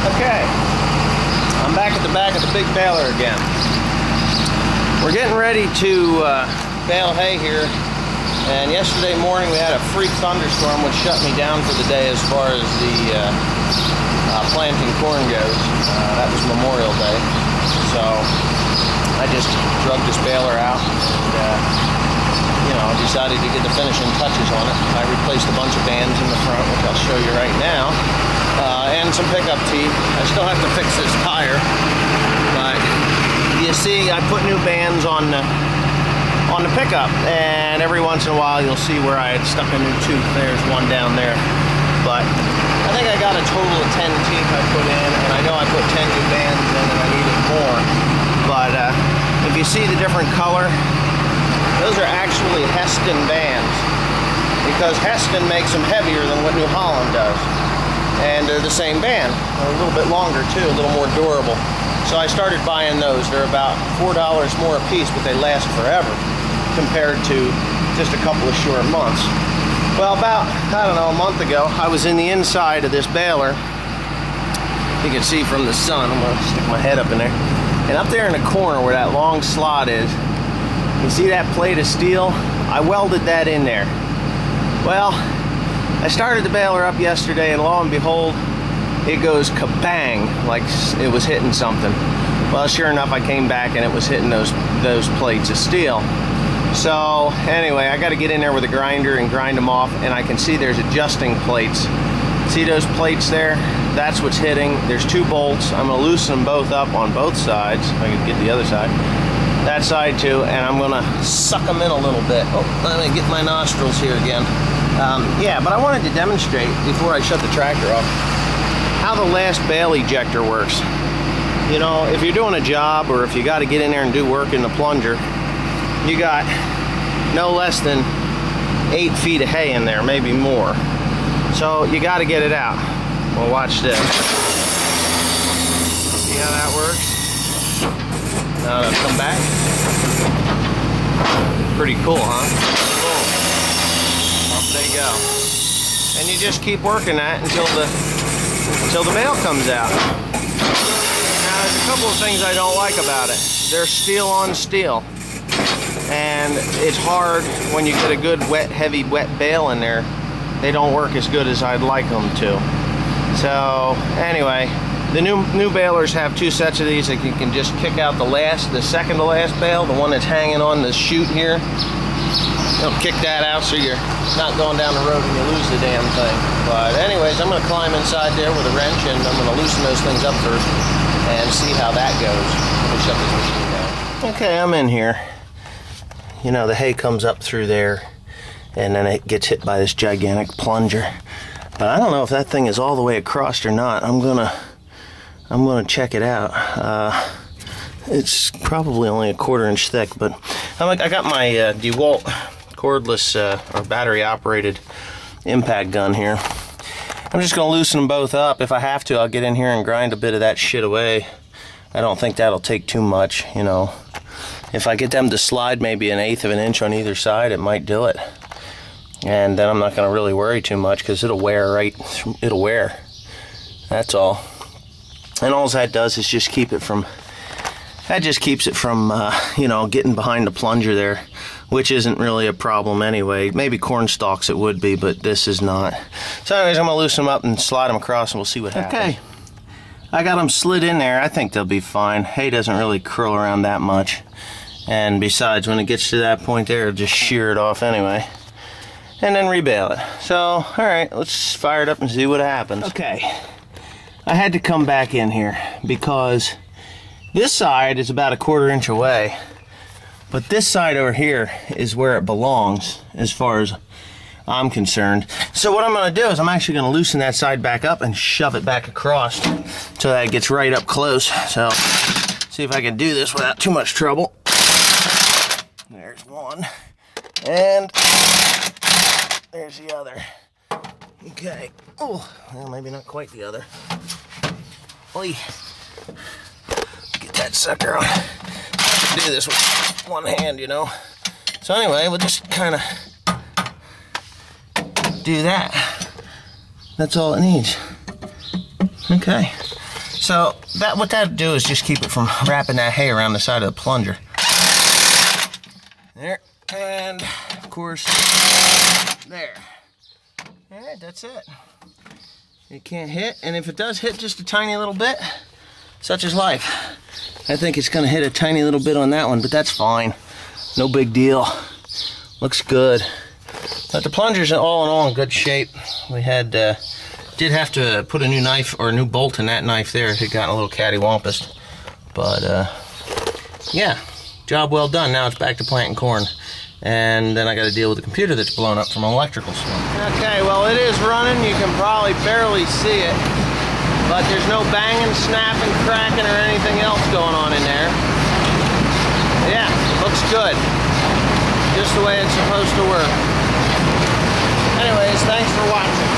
Okay, I'm back at the big baler again. We're getting ready to bale hay here, and yesterday morning we had a freak thunderstorm which shut me down for the day as far as the planting corn goes. That was Memorial Day, so I just drug this baler out and decided to get the finishing touches on it. I replaced a bunch of bands in the front, which I'll show you right now. And some pickup teeth. I still have to fix this tire, but you see I put new bands on the pickup, and every once in a while you'll see where I had stuck a new tooth. There's one down there, but I think I got a total of 10 teeth I put in, and I know I put 10 new bands in and I needed more, but if you see the different color, those are actually Heston bands, because Heston makes them heavier than what New Holland does. And they're the same band. They're a little bit longer too, a little more durable. So I started buying those. They're about $4 more a piece, but they last forever compared to just a couple of short months. Well, about, I don't know, a month ago, I was in the inside of this baler. You can see from the sun, I'm gonna stick my head up in there. And up there in the corner where that long slot is, you see that plate of steel? I welded that in there. Well, I started the baler up yesterday, and lo and behold, it goes kabang, like it was hitting something. Well, sure enough, I came back and it was hitting those plates of steel. So anyway, I got to get in there with a grinder and grind them off, and I can see there's adjusting plates. See those plates there? That's what's hitting. There's 2 bolts. I'm going to loosen them both up on both sides. If I can get the other side. That side too, and I'm going to suck them in a little bit. Oh, let me get my nostrils here again. Yeah, but I wanted to demonstrate, before I shut the tractor off, how the last bale ejector works. You know, if you're doing a job, or if you got to get in there and do work in the plunger, you got no less than 8 feet of hay in there, maybe more. So you got to get it out. Well, watch this. See how that works? Now it'll come back. Pretty cool, huh? There you go. And you just keep working that until the bale comes out. Now there's a couple of things I don't like about it. They're steel on steel. And it's hard when you get a good heavy wet bale in there. They don't work as good as I'd like them to. So anyway, the new balers have 2 sets of these that you can just kick out the second to last bale, the one that's hanging on the chute here. You'll kick that out so you're not going down the road and you lose the damn thing. But anyways, I'm going to climb inside there with a wrench, and I'm going to loosen those things up first and see how that goes. Let me shut this machine down. Okay, I'm in here. You know, the hay comes up through there, and then it gets hit by this gigantic plunger. But I don't know if that thing is all the way across or not. I'm gonna check it out. It's probably only a 1/4 inch thick, but I got my DeWalt cordless or battery operated impact gun here. I'm just gonna loosen them both up. If I have to, I'll get in here and grind a bit of that shit away. I don't think that'll take too much, you know. If I get them to slide maybe 1/8 of an inch on either side, it might do it. And then I'm not gonna really worry too much, because it'll wear it'll wear. That's all. And all that does is just keep it from, you know, getting behind the plunger there, which isn't really a problem anyway. Maybe corn stalks it would be, but this is not. So anyways, I'm going to loosen them up and slide them across, and we'll see what happens. Okay, I got them slid in there. I think they'll be fine. Hay doesn't really curl around that much. And besides, when it gets to that point there, it'll just shear it off anyway. And then rebale it. So, alright, let's fire it up and see what happens. Okay, I had to come back in here because this side is about a 1/4 inch away, but this side over here is where it belongs as far as I'm concerned. So what I'm going to do is I'm actually going to loosen that side back up and shove it back across so that it gets right up close. So see if I can do this without too much trouble. There's one, and there's the other. Okay. Oh, well, maybe not quite the other. Oy. Get that sucker on. Do this with one hand, you know. So anyway, we'll just kind of do that. That's all it needs. Okay. So what that'll do is just keep it from wrapping that hay around the side of the plunger. There, and of course, there. All right, that's it. It can't hit, and if it does hit just a tiny little bit, such is life. I think it's gonna hit a tiny little bit on that one, but that's fine. No big deal. Looks good. But the plunger's all in all in good shape. We had did have to put a new knife or a new bolt in that knife there. It had gotten a little cattywampus. But yeah, job well done. Now it's back to planting corn. And then I got to deal with the computer that's blown up from an electrical storm. Okay, well it is running. You can probably barely see it. But there's no banging, snapping, cracking, or anything else going on in there. Yeah, looks good. Just the way it's supposed to work. Anyways, thanks for watching.